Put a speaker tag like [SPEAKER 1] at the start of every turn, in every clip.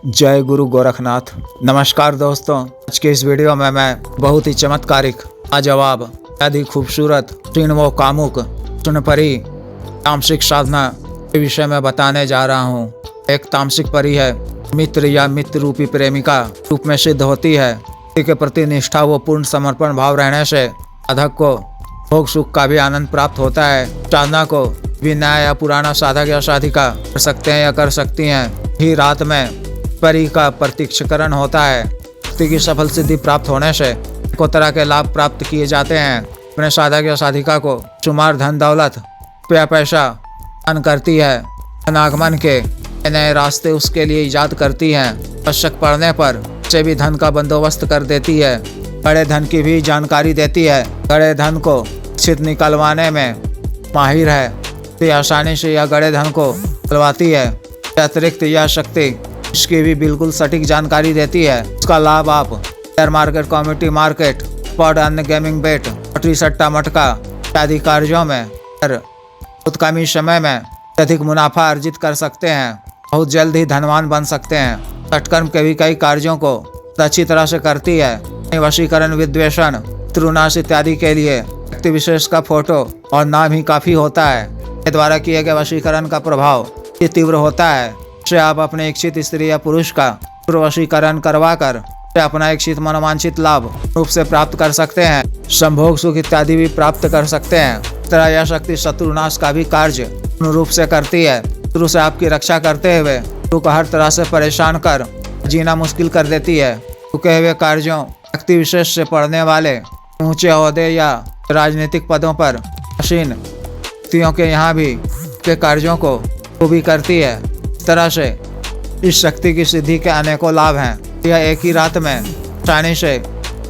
[SPEAKER 1] जय गुरु गोरखनाथ। नमस्कार दोस्तों, आज के इस वीडियो में मैं बहुत ही चमत्कारिक लाजवाब अधिक खूबसूरत तीनों कामुक सुनपरी तामसिक साधना के विषय में बताने जा रहा हूँ। एक तामसिक परी है, मित्र या मित्र रूपी प्रेमिका रूप में सिद्ध होती है। पति के प्रति निष्ठा व पूर्ण समर्पण भाव रहने से साधक को भोग सुख का भी आनंद प्राप्त होता है। साधना को भी नया या पुराना साधक या साधिका कर सकते हैं या कर सकती हैं। ही रात में परी का प्रत्यक्षकरण होता है। भक्ति की सफल सिद्धि प्राप्त होने से को तरह के लाभ प्राप्त किए जाते हैं। अपने साधक या साधिका को शुमार धन दौलत पैसा दान करती है। अनागमन के नए रास्ते उसके लिए ईजाद करती हैं। आवश्यक पड़ने पर से भी धन का बंदोबस्त कर देती है। बड़े धन की भी जानकारी देती है। बड़े धन को छित निकलवाने में माहिर है। तो आसानी से यह गड़े धन को निकलवाती है। अतिरिक्त यह शक्ति इसकी भी बिल्कुल सटीक जानकारी देती है। इसका लाभ आप share market, community market, spot, अन्य गेमिंग बेट, लॉटरी, सट्टा मटका आदि कार्यों में बहुत कम ही समय में अधिक मुनाफा अर्जित कर सकते हैं। बहुत जल्द ही धनवान बन सकते हैं। सटकर्म के भी कई कार्यों को अच्छी तरह से करती है। वशीकरण, विद्वेषण, त्रुनाश इत्यादि के लिए व्यक्ति विशेष का फोटो और नाम ही काफी होता है। के द्वारा किए गए वशीकरण का प्रभाव तीव्र होता है। से आप अपने इच्छित स्त्री या पुरुष का वशीकरण करवा कर अपना इच्छित मनोवांछित लाभ रूप से प्राप्त कर सकते हैं। संभोग सुख इत्यादि भी प्राप्त कर सकते हैं। इस तरह यह शक्ति शत्रुनाश का भी कार्य पूर्ण रूप से करती है। शत्रु से आपकी रक्षा करते हुए शत्रु को हर तरह से परेशान कर जीना मुश्किल कर देती है। रुके हुए कार्यों व्यक्ति विशेष से पढ़ने वाले ऊंचे ओहदे या राजनीतिक पदों पर आसीन व्यक्तियों के यहाँ भी के कार्यों को भी करती है। इस तरह से इस शक्ति की सिद्धि के अनेकों लाभ हैं। यह एक ही रात में आसानी से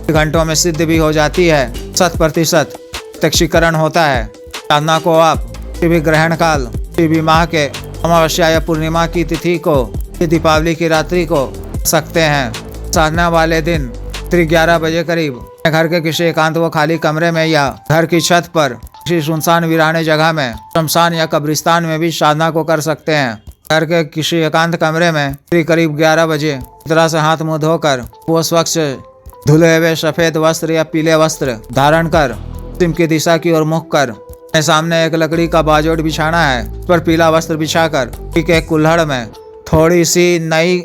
[SPEAKER 1] घंटों में सिद्ध भी हो जाती है। 100% प्रत्यक्षीकरण होता है। साधना को आप किसी भी ग्रहण काल, किसी भी माह के अमावस्या या पूर्णिमा की तिथि को, दीपावली की रात्रि को सकते हैं। साधना वाले दिन 11 बजे करीब घर के किसी एकांत व खाली कमरे में या घर की छत पर किसी सुनसान वीराने जगह में, शमशान या कब्रिस्तान में भी साधना को कर सकते हैं। घर के किसी एकांत कमरे में करीब 11 बजे तरह से हाथ मुंह धोकर वो स्वच्छ धुले हुए सफेद वस्त्र या पीले वस्त्र धारण कर पश्चिम की दिशा की ओर मुख कर सामने एक लकड़ी का बाजोट बिछाना है। उस पर पीला वस्त्र बिछाकर एक कुल्हड़ में थोड़ी सी नई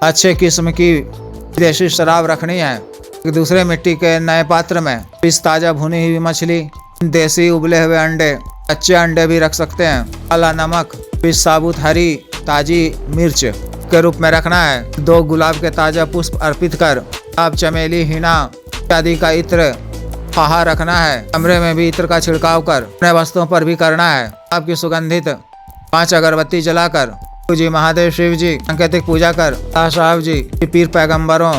[SPEAKER 1] अच्छे किस्म की विदेशी शराब रखनी है। दूसरे मिट्टी के नए पात्र में पीस ताजा भुनी हुई मछली, देसी उबले हुए अंडे, कच्चे अंडे भी रख सकते हैं। काला नमक, पीस साबुत हरी ताजी मिर्च के रूप में रखना है। 2 गुलाब के ताजा पुष्प अर्पित कर आप चमेली, हिना इत्यादि का इत्र फाहा रखना है। कमरे में भी इत्र का छिड़काव कर अपने वस्तुओं पर भी करना है। आपकी सुगंधित 5 अगरबत्ती जलाकर जी महादेव, शिव जी सांकेतिक पूजा कर साहब जी, पीर पैगंबरों,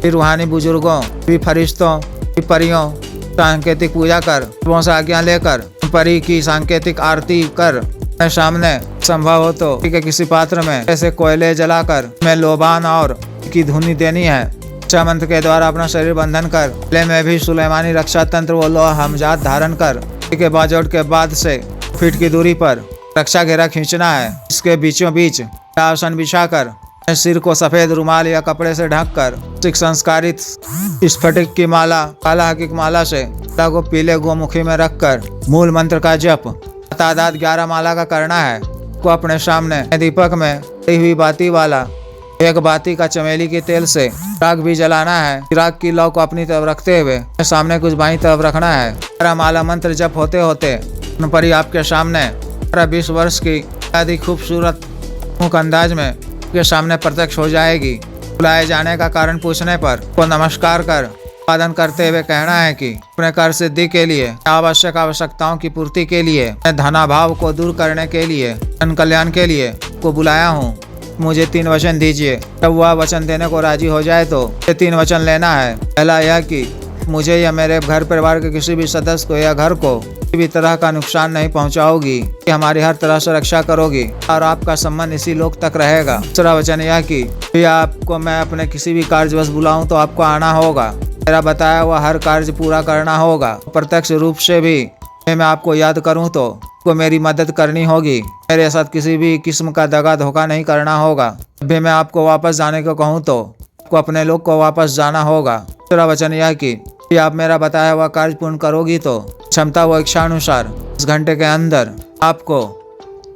[SPEAKER 1] फिर रूहानी बुजुर्गों, भी फरिश्तों, परियों सांकेतिक पूजा कर सबों से आज्ञा लेकर परी की सांकेतिक आरती कर सामने संभव हो तो किसी पात्र में ऐसे कोयले जलाकर में लोबान और की धुनी देनी है। रक्षा मंत्र के द्वारा अपना शरीर बंधन कर गले में भी सुलेमानी रक्षा तंत्र व लोहा हमजात धारण कर के बाजोट के बाद से फीट की दूरी पर रक्षा घेरा खींचना है। इसके बीचों बीच आसन बिछाकर सिर को सफेद रुमाल या कपड़े से ढककर सिख संस्कारित स्फटिक की माला, काला हकीक माला से को पीले गोमुखी में रखकर मूल मंत्र का जप तादाद 11 माला का करना है। को अपने सामने दीपक में जली हुई बाती वाला एक बाती का चमेली के तेल से राग भी जलाना है। चिराग की लौ को अपनी तरफ रखते हुए सामने कुछ बाईं तरफ रखना है। 11 माला मंत्र जप होते होते परी आपके सामने 20 वर्ष की आदि खूबसूरत मुख अंदाज में के सामने प्रत्यक्ष हो जाएगी। बुलाए जाने का कारण पूछने पर को नमस्कार कर उत्पादन करते हुए कहना है कि अपने कार्य सिद्धि के लिए, आवश्यक आवश्यकताओं की पूर्ति के लिए, धनाभाव को दूर करने के लिए, जन कल्याण के लिए को बुलाया हूँ। मुझे 3 वचन दीजिए। जब वह वचन देने को राजी हो जाए तो 3 वचन लेना है। पहला यह कि मुझे या मेरे घर परिवार के किसी भी सदस्य को या घर को किसी भी तरह का नुकसान नहीं पहुंचाओगी, कि हमारी हर तरह से रक्षा करोगी और आपका संबंध इसी लोक तक रहेगा। दूसरा वचन यह कि आपको मैं अपने किसी भी कार्यवश बुलाऊं तो आपको आना होगा। मेरा बताया हुआ हर कार्य पूरा करना होगा। प्रत्यक्ष रूप से भी मैं आपको याद करूं तो को मेरी मदद करनी होगी। मेरे साथ किसी भी किस्म का दगा धोखा नहीं करना होगा। जब भी मैं आपको वापस जाने को कहूँ तो आपको अपने लोग को वापस जाना होगा। दूसरा वचन यह कि आप मेरा बताया हुआ कार्य पूर्ण करोगी तो क्षमता व इच्छानुसार इस घंटे के अंदर आपको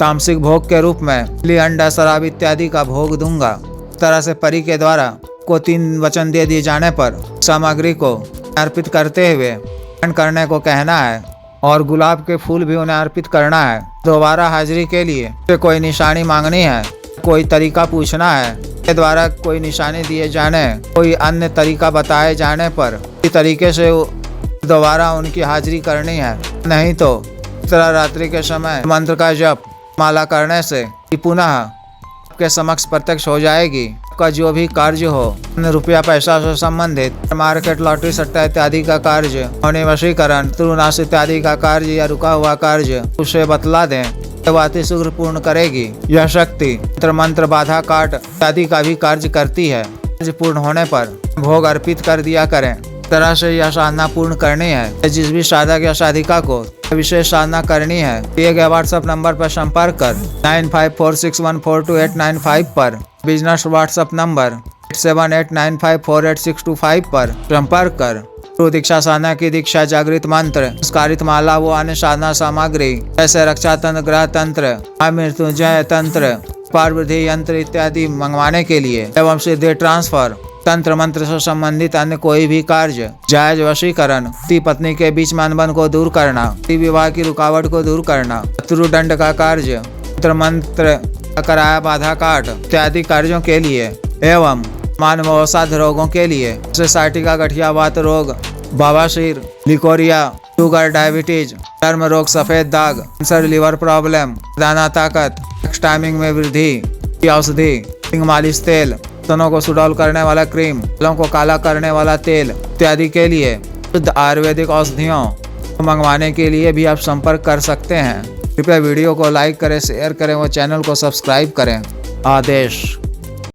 [SPEAKER 1] तामसिक भोग के रूप में अंडा शराब इत्यादि का भोग दूंगा। इस तरह से परी के द्वारा को 3 वचन दे दिए जाने पर सामग्री को अर्पित करते हुए करने को कहना है और गुलाब के फूल भी उन्हें अर्पित करना है। दोबारा हाजिरी के लिए कोई निशानी मांगनी है, कोई तरीका पूछना है, के द्वारा कोई निशानी दिए जाने, कोई अन्य तरीका बताए जाने पर इस तरीके से दोबारा उनकी हाजिरी करनी है। नहीं तो तरह रात्रि के समय मंत्र का जप माला करने से पुनः आपके समक्ष प्रत्यक्ष हो जाएगी। आपका जो भी कार्य हो, रुपया पैसा से संबंधित, मार्केट लॉटरी सट्टा इत्यादि का कार्य, वशीकरण, तुरुनाश इत्यादि का कार्य या रुका हुआ कार्य उसे बतला दें, अति शीघ्र पूर्ण करेगी। यह शक्ति मंत्र बाधा काट इत्यादि का भी कार्य करती है। कार्य पूर्ण होने पर भोग अर्पित कर दिया करें। तरह से यह साधना पूर्ण करनी है। जिस भी साधक या साधिका को विशेष साधना करनी है, दिए गए व्हाट्सएप नंबर पर संपर्क कर 9546142895 पर, बिजनेस व्हाट्सएप नंबर 8789548625 पर संपर्क कर दीक्षा साधना की दीक्षा, जागृत मंत्र, संस्कारित माला व अन्य साधना सामग्री जैसे रक्षा तंत्र, ग्रह तंत्र, मृत्युंजय तंत्र, पार्वती यंत्र इत्यादि मंगवाने के लिए एवं सिद्धि ट्रांसफर, तंत्र मंत्र से संबंधित अन्य कोई भी कार्य, जायज वशीकरण, पति पत्नी के बीच में अनबन को दूर करना, विवाह की रुकावट को दूर करना, शत्रुदंड का कार्य, तंत्र मंत्र कराया बाधा काट इत्यादि कार्यों के लिए एवं मानवसाध रोगों के लिए जैसे साइटिका, गठियावात रोग, बवासीर, लिकोरिया, शुगर, डायबिटीज, चर्म रोग, सफेद दाग, कैंसर, लिवर प्रॉब्लम, दाना ताकत, टाइमिंग में वृद्धि, औषधि, मालिश तेल, स्तनों को सुडौल करने वाला क्रीम, बालों को काला करने वाला तेल इत्यादि के लिए शुद्ध आयुर्वेदिक औषधियों को मंगवाने के लिए भी आप संपर्क कर सकते हैं। कृपया वीडियो को लाइक करें, शेयर करें व चैनल को सब्सक्राइब करें। आदेश।